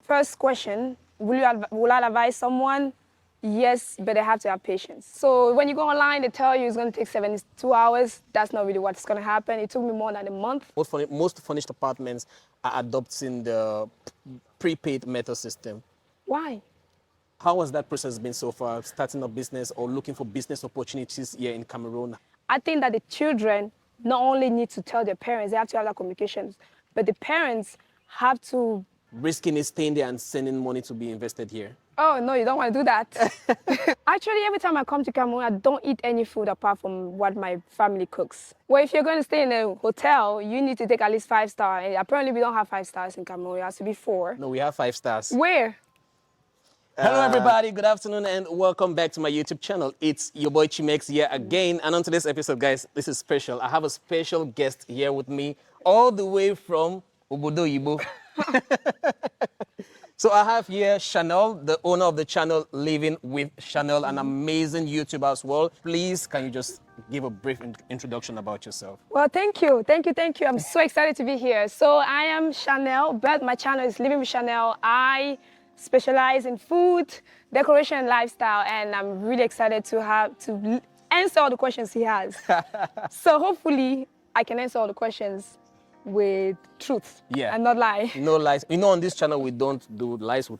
First question, will I advise someone? Yes, but they have to have patience. So when you go online, they tell you it's going to take 72 hours. That's not really what's going to happen. It took me more than a month. Most furnished apartments are adopting the prepaid method system. Why? How has that process been so far, starting a business or looking for business opportunities here in Cameroon? I think that the children not only need to tell their parents, they have to have that communication, but the parents have to... Risking is staying there and sending money to be invested here. Oh, no, you don't want to do that. Actually, every time I come to Cameroon, I don't eat any food apart from what my family cooks. Well, if you're going to stay in a hotel, you need to take at least 5 stars. And apparently, we don't have 5 stars in Cameroon. It has to be 4. No, we have 5 stars. Where? Hello, everybody. Good afternoon, and welcome back to my YouTube channel. It's your boy Chimex here again. And on today's episode, guys, this is special. I have a special guest here with me, all the way from Obodo Yibo. So I have here Charnelle, the owner of the channel Living with Charnelle, an amazing YouTuber as well. Please, can you just give a brief introduction about yourself? Well, thank you. I'm so excited to be here. So I am Charnelle, but my channel is Living with Charnelle. I specialize in food, decoration, and lifestyle, and I'm really excited to answer all the questions he has. So hopefully I can answer all the questions with truth, and not lie. No lies. You know, on this channel we don't do lies. We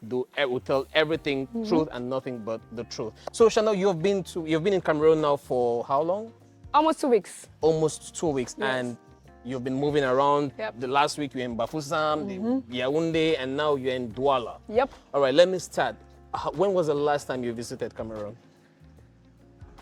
tell everything truth and nothing but the truth. So Charnelle, you've been in Cameroon now for how long? Almost 2 weeks. Almost 2 weeks, yes. And you've been moving around. Yep. The last week you're in Bafoussam, Yaoundé, and now you're in Douala. Yep. All right, let me start. When was the last time you visited Cameroon?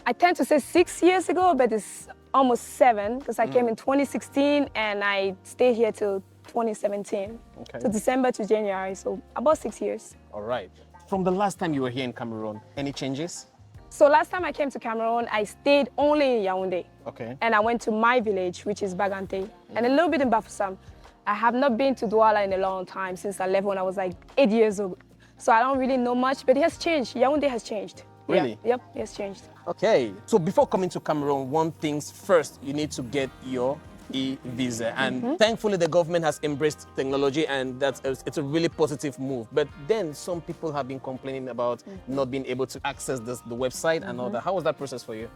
I tend to say 6 years ago, but it's almost 7 because I came in 2016 and I stayed here till 2017. Okay. So December to January, so about 6 years. All right. From the last time you were here in Cameroon, any changes? So last time I came to Cameroon, I stayed only in Yaoundé. Okay. And I went to my village, which is Bagante, and a little bit in Bafoussam. I have not been to Douala in a long time, since I left when I was like 8 years old. So I don't really know much, but it has changed. Yaoundé has changed. Really? Yeah. Yep, it has changed. Okay. So before coming to Cameroon, one thing's first, you need to get your e-visa. And thankfully, the government has embraced technology, and it's a really positive move. But then some people have been complaining about not being able to access the website and all that. How was that process for you?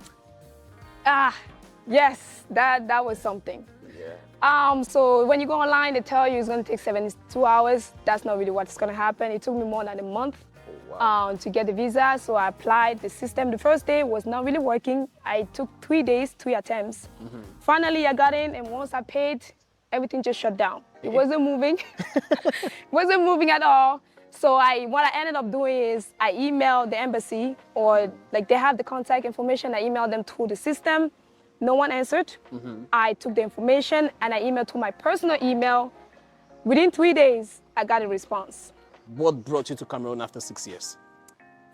Yes, that was something. Yeah. So when you go online, they tell you it's going to take 72 hours. That's not really what's going to happen. It took me more than a month. Wow. To get the visa, so I applied the system. The first day was not really working. I took 3 days, 3 attempts. Finally, I got in, and once I paid, everything just shut down. It wasn't moving. It wasn't moving at all. So what I ended up doing is I emailed the embassy, or like they have the contact information. I emailed them through the system. No one answered. I took the information and I emailed to my personal email. Within 3 days, I got a response. What brought you to Cameroon after 6 years?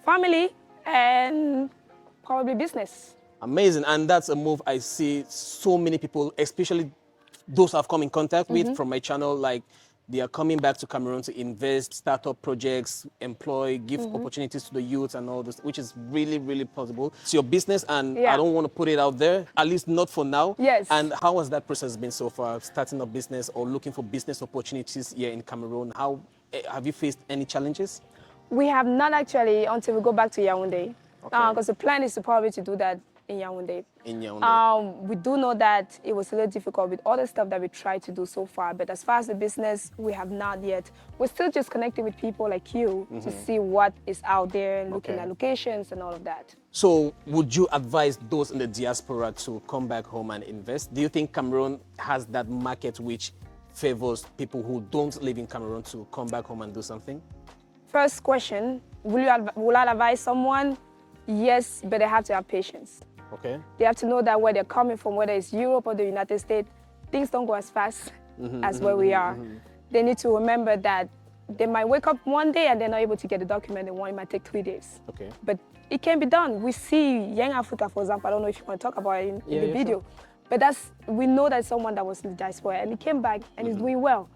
Family and probably business. Amazing. And that's a move I see so many people, especially those I've come in contact with from my channel, like they are coming back to Cameroon to invest, start up projects, employ, give opportunities to the youth and all this, which is really, really possible. It's your business, and I don't want to put it out there, at least not for now. Yes. And how has that process been so far, starting a business or looking for business opportunities here in Cameroon? How have you faced any challenges? We have not actually until we go back to Yaoundé. Because the plan is to probably to do that in Yaoundé. In Yaoundé. We do know that it was a little difficult with all the stuff that we tried to do so far, but as far as the business, we have not yet. We're still just connecting with people like you to see what is out there and looking at locations and all of that. So would you advise those in the diaspora to come back home and invest? Do you think Cameroon has that market which favors people who don't live in Cameroon to come back home and do something? First question, will I advise someone? Yes, but they have to have patience. Okay. They have to know that where they're coming from, whether it's Europe or the United States, things don't go as fast as where we are. They need to remember that they might wake up one day and they're not able to get the document they want. It might take 3 days. Okay. But it can be done. We see Young Africa, for example. I don't know if you want to talk about it in the video. Sure. But we know that someone that was in the diaspora and he came back and is doing well.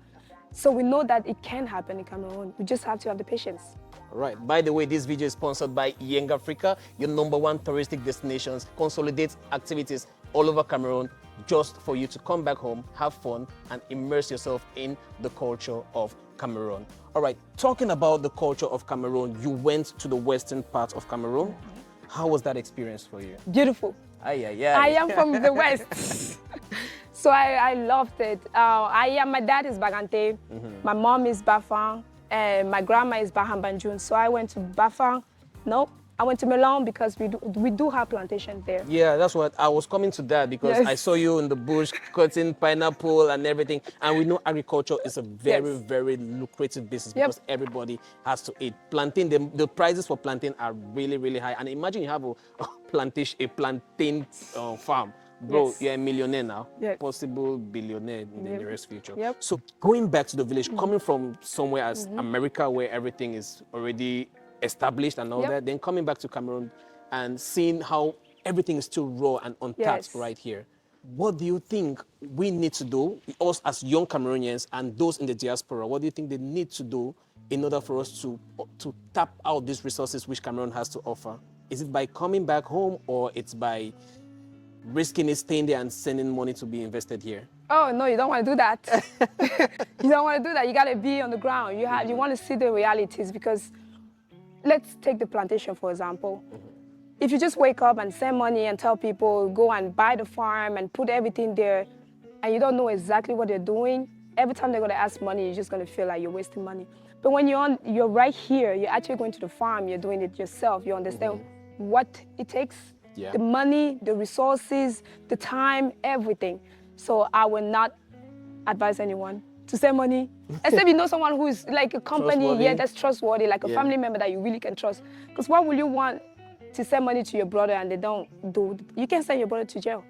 So we know that it can happen in Cameroon. We just have to have the patience. All right. By the way, this video is sponsored by Young Africa, your #1 touristic destinations. Consolidate activities all over Cameroon just for you to come back home, have fun, and immerse yourself in the culture of Cameroon. All right, talking about the culture of Cameroon, you went to the western part of Cameroon. How was that experience for you? Beautiful. Aye, aye, aye. I am from the West. So I loved it. My dad is Bagante, my mom is Bafang, and my grandma is Bahambanjun. So I went to Bafang. No, I went to Melon because we do have plantations there. Yeah, that's what I was coming to that because Yes. I saw you in the bush cutting pineapple and everything. And we know agriculture is a very, Yes. very lucrative business Yep. because everybody has to eat. Plantain, the prices for plantain are really, really high. And imagine you have a plantain farm. Bro, Yes. you're a millionaire now, Yes. possible billionaire in the Yep. nearest future. Yep. So going back to the village, coming from somewhere as America where everything is already established and all Yep. that, then coming back to Cameroon and seeing how everything is still raw and untapped Yes. right here. What do you think we need to do, us as young Cameroonians and those in the diaspora, what do you think they need to do in order for us to tap out these resources which Cameroon has to offer? Is it by coming back home or it's by risking it, staying there and sending money to be invested here? Oh no, you don't want to do that. You don't want to do that. You gotta be on the ground. You want to see the realities because let's take the plantation for example. If you just wake up and send money and tell people go and buy the farm and put everything there, and you don't know exactly what they're doing, every time they're gonna ask money, you're just gonna feel like you're wasting money. But when you're right here, you're actually going to the farm, you're doing it yourself. You understand what it takes. Yeah. The money, the resources, the time, everything. So I will not advise anyone to send money, except you know someone who is like a company, Trustworthy. that's trustworthy, like a Yeah. family member that you really can trust. Because why will you want to send money to your brother and they don't do? You can send your brother to jail,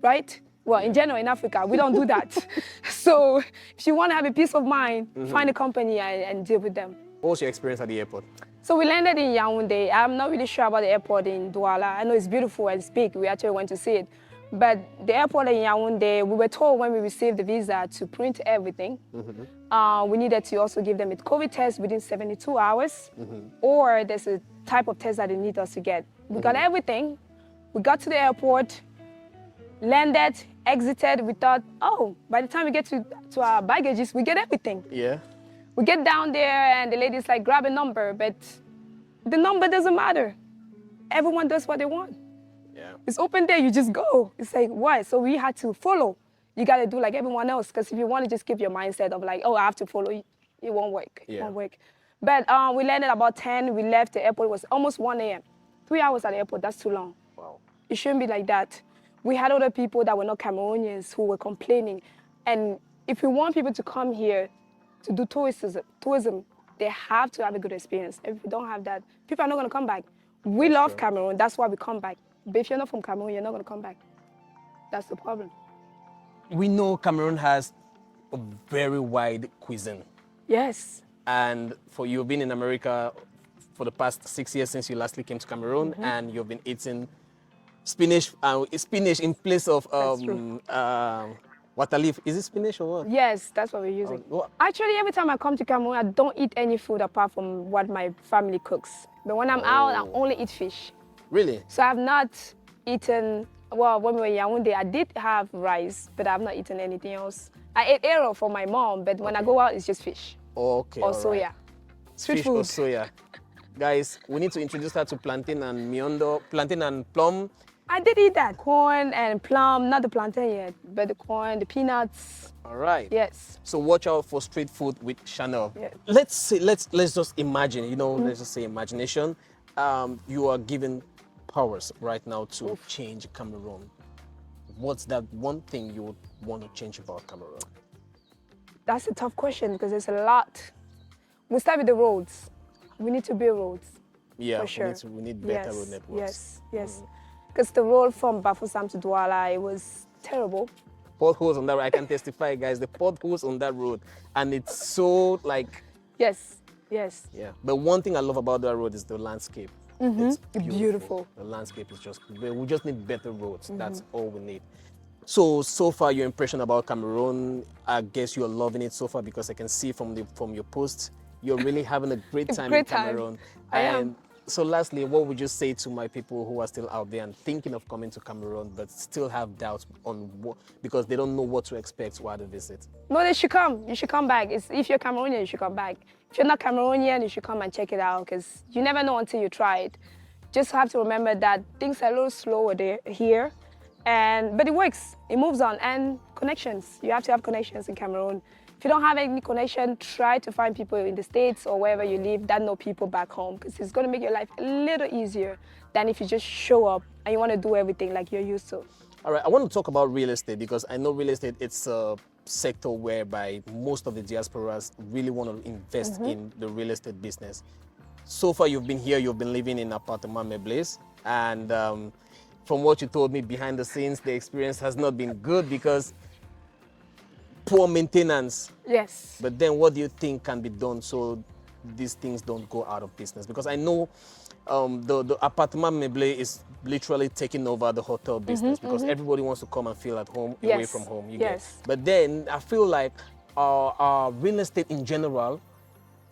right? Well, in general, in Africa, we don't do that. So if you want to have a peace of mind, find a company and deal with them. What was your experience at the airport? So we landed in Yaoundé. I'm not really sure about the airport in Douala. I know it's beautiful and it's big. We actually went to see it. But the airport in Yaoundé, we were told when we received the visa to print everything. We needed to also give them a COVID test within 72 hours, or there's a type of test that they need us to get. We got everything. We got to the airport, landed, exited. We thought, oh, by the time we get to our baggages, we get everything. Yeah. We get down there and the lady's like, grab a number, but the number doesn't matter. Everyone does what they want. Yeah. It's open there, you just go. It's like, what? So we had to follow. You gotta do like everyone else, because if you want to just keep your mindset of like, oh, I have to follow, it won't work. It Yeah. won't work. But we landed about 10, we left the airport, it was almost 1 a.m. 3 hours at the airport, that's too long. Wow. It shouldn't be like that. We had other people that were not Cameroonians who were complaining. And if we want people to come here to do tourism, they have to have a good experience. If we don't have that, people are not going to come back. We love Cameroon, that's why we come back. But if you're not from Cameroon, you're not going to come back. That's the problem. We know Cameroon has a very wide cuisine. Yes. And for you've been in America for the past 6 years since you lastly came to Cameroon, and you've been eating spinach in place of true. water leaf. Is it spinach or what? Yes, that's what we're using. what? Actually, every time I come to Cameroon, I don't eat any food apart from what my family cooks. But when I'm out, I only eat fish. Really? So I've not eaten, well, when we were in Yaoundé, I did have rice, but I've not eaten anything else. I ate arrow for my mom, but when I go out, it's just fish Okay. or all soya. right. Street Fish food. or soya. Guys, we need to introduce her to plantain and miondo, plantain and plum. I did eat that. Corn and plum, not the plantain yet, but the corn, the peanuts. All right. Yes. So watch out for street food with Charnelle. Yeah. Let's just imagine, let's just say imagination. You are given powers right now to change Cameroon. What's that one thing you would want to change about Cameroon? That's a tough question because there's a lot. We start with the roads. We need to build roads. Yeah, for sure. we need better road networks. Yes. Because the road from Bafoussam to Douala, it was terrible. Potholes on that road. I can testify, guys, the potholes on that road. And it's so like, Yes. yeah. But one thing I love about that road is the landscape. It's Beautiful. The landscape is just, we just need better roads. That's all we need. So far your impression about Cameroon, I guess you're loving it so far because I can see from your posts, you're really having a great time in Great time. Cameroon. I am. So lastly, what would you say to my people who are still out there and thinking of coming to Cameroon but still have doubts on what, because they don't know what to expect while they visit? No, they should come. You should come back. If you're Cameroonian, you should come back. If you're not Cameroonian, you should come and check it out because you never know until you try it. Just have to remember that things are a little slower there, here, but it works. It moves on. And connections. You have to have connections in Cameroon. If you don't have any connection, try to find people in the States or wherever you live that know people back home because it's going to make your life a little easier than if you just show up and you want to do everything like you're used to. All right, I want to talk about real estate because I know real estate, it's a sector whereby most of the diasporas really want to invest in the real estate business. So far, you've been here, you've been living in appartement meublés, and from what you told me behind the scenes, the experience has not been good because poor maintenance. Yes. But then what do you think can be done so these things don't go out of business? Because I know the appartement meublé is literally taking over the hotel business because everybody wants to come and feel at home away from home. You get. But then I feel like our real estate in general,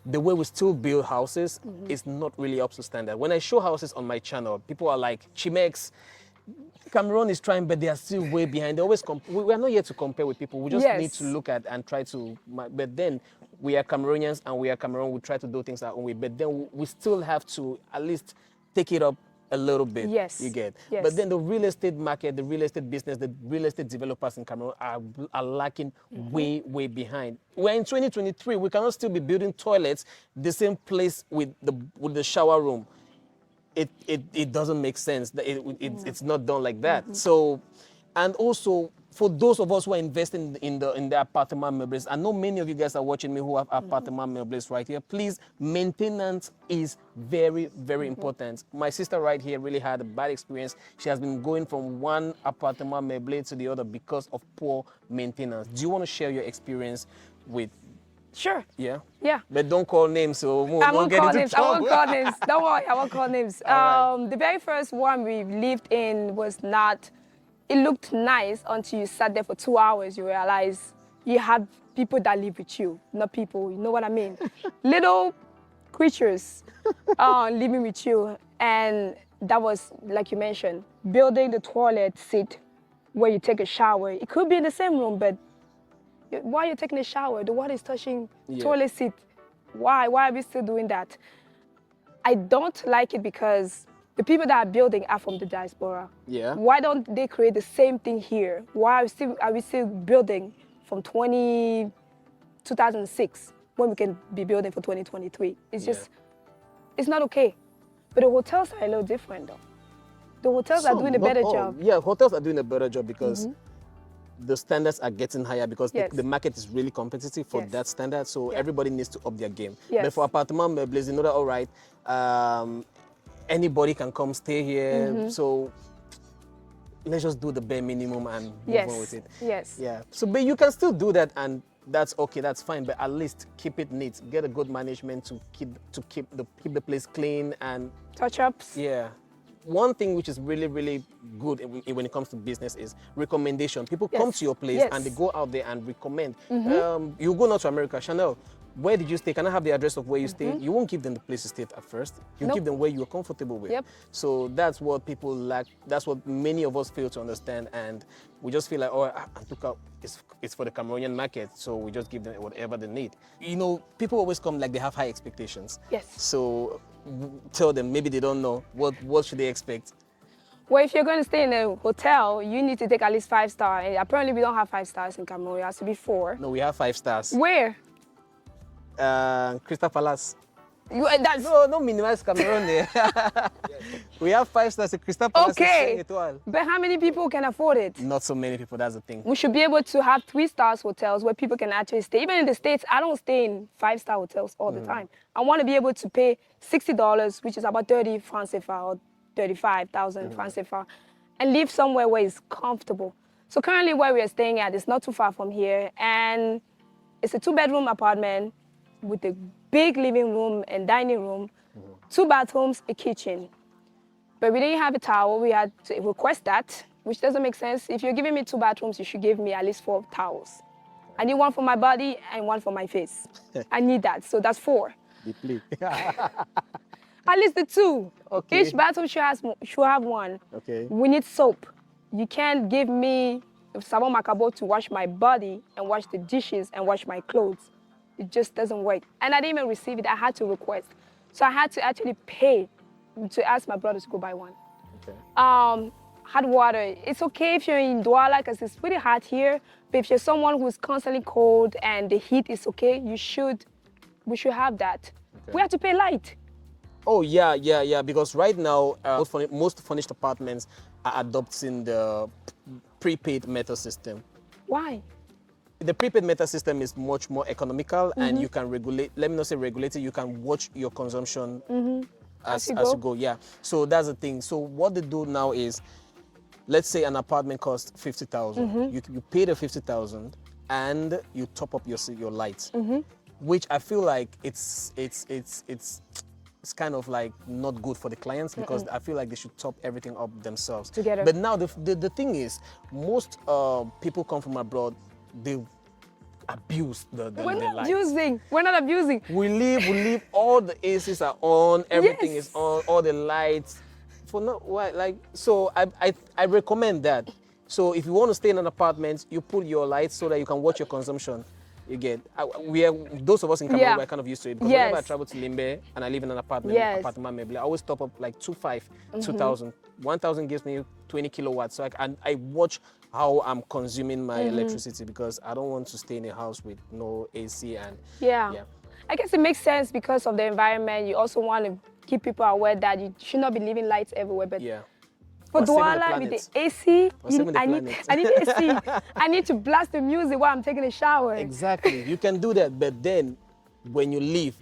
the way we still build houses is not really up to standard. When I show houses on my channel, people are like, Chimex, Cameroon is trying, but they are still way behind. They always we are not here to compare with people. We just need to look at and try to. But then we are Cameroonians and we are Cameroon. We try to do things our own way. But then we still have to at least take it up a little bit. Yes. You get. Yes. But then the real estate market, the real estate business, the real estate developers in Cameroon are lacking way behind. We're in 2023. We cannot still be building toilets the same place with the shower room. It doesn't make sense. It's not done like that. So, and also for those of us who are investing in the apartment meublés, I know many of you guys are watching me who have apartment meublés right here. Please, maintenance is very important. My sister right here really had a bad experience. She has been going from one apartment meublé to the other because of poor maintenance. Do you want to share your experience with? Sure. Yeah? Yeah. But don't call names, so I won't call names. I won't call names. Don't worry, I won't call names. Right. The very first one we lived in was not, it looked nice until you sat there for 2 hours. You realize you have people that live with you, not people, you know what I mean? Little creatures living with you. And that was, like you mentioned, building the toilet seat where you take a shower. It could be in the same room, but while you're taking a shower, the water is touching toilet seat. Why are we still doing that? I don't like it because the people that are building are from the diaspora. Yeah. Why don't they create the same thing here? Why are we still building from 2006 when we can be building for 2023? It's just, it's not okay. But the hotels are a little different though. The hotels are doing a better job. Yeah, hotels are doing a better job because the standards are getting higher because the market is really competitive for that standard. So everybody needs to up their game. But for apartment meublés, you know that, all right, anybody can come stay here. So let's just do the bare minimum and move on with it. Yes. Yeah. So, but you can still do that, and that's okay. That's fine. But at least keep it neat. Get a good management to keep the place clean and touch-ups. Yeah. One thing which is really good when it comes to business is recommendation. People come to your place and they go out there and recommend. You go now to America, Charnelle, where did you stay? Can I have the address of where you stay? You won't give them the place to stay at first. You give them where you're comfortable with. So that's what people lack. That's what many of us fail to understand. And we just feel like, oh, Antuka, it's for the Cameroonian market. So we just give them whatever they need. You know, people always come like they have high expectations. Yes. So tell them, maybe they don't know. What should they expect? Well, if you're going to stay in a hotel, you need to take at least 5 stars. And apparently, we don't have 5 stars in Cameroon. It has to be 4. No, we have 5 stars. Where? Crystal Palace. That's... No, minimize Cameroon there. We have 5 stars at Crystal Palace. Okay, but how many people can afford it? Not so many people, that's the thing. We should be able to have 3 stars hotels where people can actually stay. Even in the States, I don't stay in 5-star hotels all the time. I want to be able to pay $60, which is about 30 francs CFA or 35,000 francs CFA, and live somewhere where it's comfortable. So currently where we are staying at is not too far from here, and it's a 2-bedroom apartment with a big living room and dining room, 2 bathrooms, a kitchen. But we didn't have a towel. We had to request that, which doesn't make sense. If you're giving me 2 bathrooms, you should give me at least 4 towels. I need 1 for my body and 1 for my face. I need that, so that's 4. At least the two. Okay. Each bathroom should have one. Okay. We need soap. You can't give me savon macabo to wash my body and wash the dishes and wash my clothes. It just doesn't work. And I didn't even receive it. I had to request. So I had to actually pay to ask my brother to go buy one. Okay. Hot water. It's okay if you're in Douala because it's pretty hot here. But if you're someone who's constantly cold and the heat is okay, we should have that. Okay. We have to pay light. Oh, yeah. Because right now, most furnished apartments are adopting the prepaid meter system. Why? The prepaid meter system is much more economical, and you can regulate, let me not say regulate it, you can watch your consumption as you go. Yeah. So that's the thing. So what they do now is, let's say an apartment costs 50,000. You pay the 50,000 and you top up your lights, which I feel like it's kind of like not good for the clients, because I feel like they should top everything up themselves. Together. But now the thing is, most people come from abroad, they abuse the We're not lights. abusing. We're not abusing. We leave, all the ACs are on, everything Yes. is on, all the lights. For no, why, like, so I recommend that. So if you want to stay in an apartment, you put your lights so that you can watch your consumption. You get, those of us in Cameroon, we're kind of used to it. Because whenever I travel to Limbe and I live in an apartment, I always top up like 2,000. 1,000 gives me 20 kilowatts. So I watch how I'm consuming my electricity, because I don't want to stay in a house with no AC and Yeah. I guess it makes sense because of the environment. You also want to keep people aware that you should not be leaving lights everywhere. But for Douala with the AC, I need AC. I need to blast the music while I'm taking a shower. Exactly. You can do that, but then when you leave,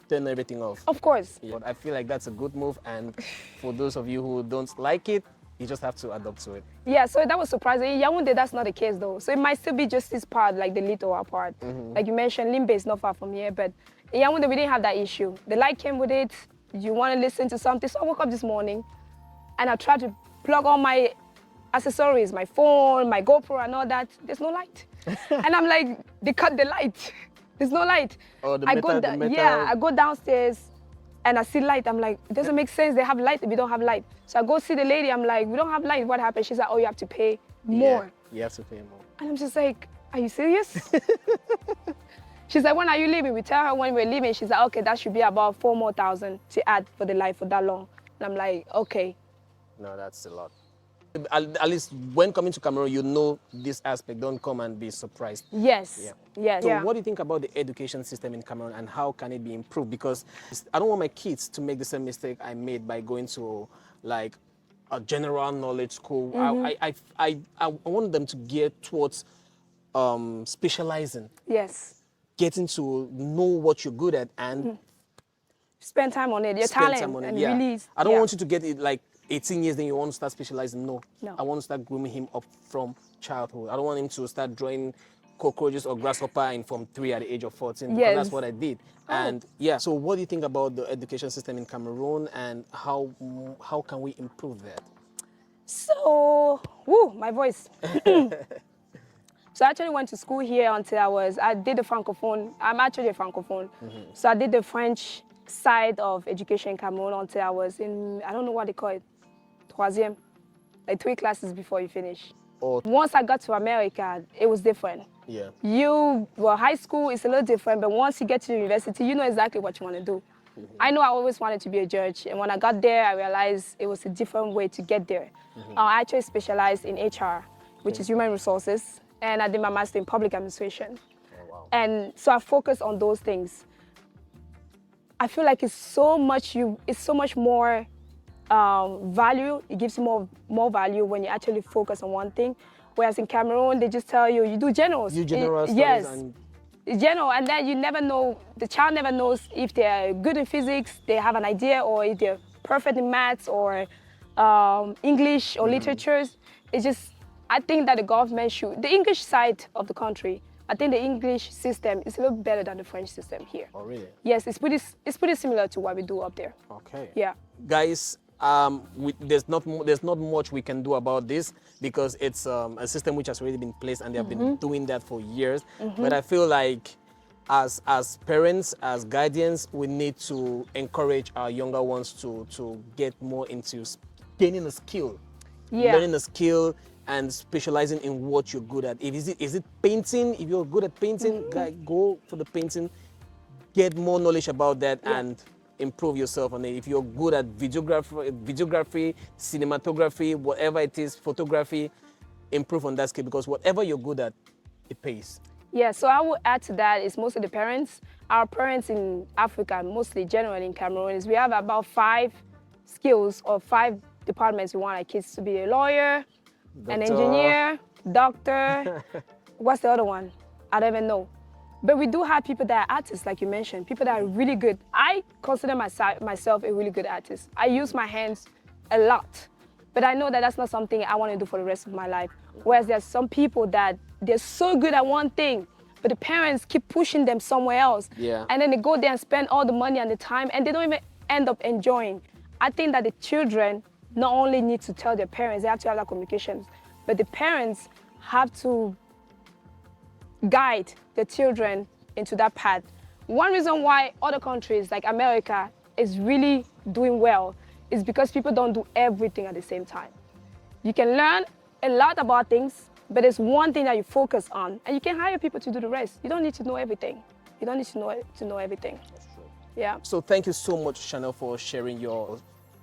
turn everything off. Of course. Yeah. I feel like that's a good move, and for those of you who don't like it, you just have to adapt to it. Yeah, so that was surprising. In Yaoundé, that's not the case though. So it might still be just this part, like the little part. Like you mentioned, Limbe is not far from here, but in Yaoundé, we didn't have that issue. The light came with it. You want to listen to something. So I woke up this morning and I tried to plug all my accessories, my phone, my GoPro and all that. There's no light. And I'm like, they cut the light. There's no light. Oh, the I go downstairs and I see light. I'm like, it doesn't make sense. They have light if we don't have light. So I go see the lady. I'm like, we don't have light. What happened? She's like, oh, you have to pay more. Yeah, you have to pay more. And I'm just like, are you serious? She's like, when are you leaving? We tell her when we're leaving. She's like, okay, that should be about 4,000 more to add for the light for that long. And I'm like, okay. No, that's a lot. At least when coming to Cameroon, you know this aspect. Don't come and be surprised. Yes. Yes. So what do you think about the education system in Cameroon, and how can it be improved? Because I don't want my kids to make the same mistake I made by going to like a general knowledge school. I want them to gear towards specializing. Yes. Getting to know what you're good at and spend time on it. Your talent and release. I don't want you to get it like 18 years, then you want to start specializing. No. I want to start grooming him up from childhood. I don't want him to start drawing cockroaches or grasshopper from 3 at the age of 14. Because that's what I did. And so what do you think about the education system in Cameroon, and how can we improve that? So, my voice. So I actually went to school here until I did the Francophone. I'm actually a Francophone. So I did the French side of education in Cameroon until I was in, I don't know what they call it, troisième, like 3 classes before you finish. Once I got to America, it was different. High school is a little different, but once you get to university, you know exactly what you want to do. I know I always wanted to be a judge, and when I got there, I realized it was a different way to get there. I actually specialized in HR, which is human resources, and I did my master in public administration. And so I focused on those things. I feel like it's so much more value. It gives you more value when you actually focus on one thing. Whereas in Cameroon, they just tell you do generals. You general studies. Yes, general, and then you never know. The child never knows if they're good in physics, they have an idea, or if they're perfect in maths or English or literatures. It's just, I think that the government should, the English side of the country, I think the English system is a little better than the French system here. Oh, really? Yes, it's pretty similar to what we do up there. Okay. Yeah. Guys, there's not much we can do about this, because it's a system which has already been placed, and they have been doing that for years. But I feel like as parents, as guardians, we need to encourage our younger ones to get more into gaining a skill, learning a skill, and specializing in what you're good at. If is it painting? If you're good at painting, go for the painting. Get more knowledge about that and improve yourself on it. If you're good at videography, cinematography, whatever it is, photography, improve on that skill, because whatever you're good at, it pays. Yeah, so I will add to that is mostly the parents. Our parents in Africa, mostly generally in Cameroon, is we have about 5 skills or 5 departments we want our kids to be: a lawyer, an engineer, doctor. What's the other one? I don't even know. But we do have people that are artists, like you mentioned, people that are really good. I consider myself a really good artist. I use my hands a lot, but I know that that's not something I want to do for the rest of my life. Whereas there's some people that they're so good at one thing, but the parents keep pushing them somewhere else. Yeah. And then they go there and spend all the money and the time, and they don't even end up enjoying. I think that the children not only need to tell their parents, they have to have that communication, but the parents have to guide the children into that path. One reason why other countries like America is really doing well is because people don't do everything at the same time. You can learn a lot about things, but there's one thing that you focus on, and you can hire people to do the rest. You don't need to know everything. You don't need to know everything. That's true. Yeah. So thank you so much, Charnelle, for sharing your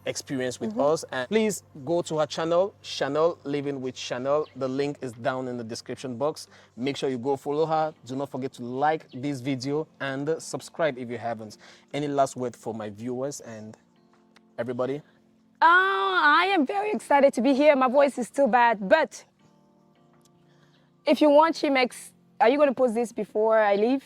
experience with us. And please go to her channel, Charnelle Living with Charnelle. The link is down in the description box. Make sure you go follow her. Do not forget to like this video and subscribe if you haven't. Any last word for my viewers and everybody? I am very excited to be here. My voice is still bad, but if you want Chimex, are you going to post this before I leave?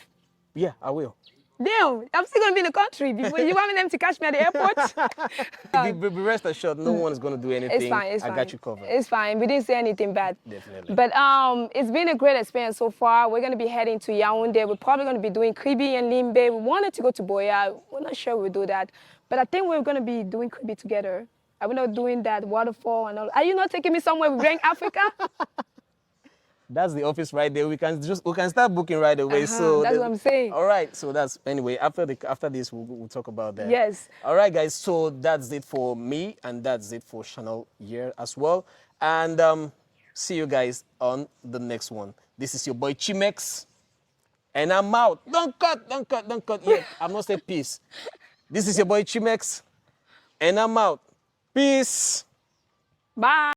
Yeah, I will. Damn, I'm still going to be in the country. Before you want them to catch me at the airport? Be rest assured, no one is going to do anything. It's fine, it's fine. I got you covered. It's fine. We didn't say anything bad. Definitely. But it's been a great experience so far. We're going to be heading to Yaoundé. We're probably going to be doing Kribi and Limbe. We wanted to go to Boya. We're not sure we'll do that. But I think we're going to be doing Kribi together. Are we not doing that waterfall and all? Are you not taking me somewhere with Brain Africa? That's the office right there. We can start booking right away. So that's what I'm saying. All right. So that's anyway. After this, we'll talk about that. Yes. All right, guys. So that's it for me, and that's it for Charnelle here as well. And see you guys on the next one. This is your boy Chimex, and I'm out. Don't cut yet. I'm not saying peace. This is your boy Chimex, and I'm out. Peace. Bye.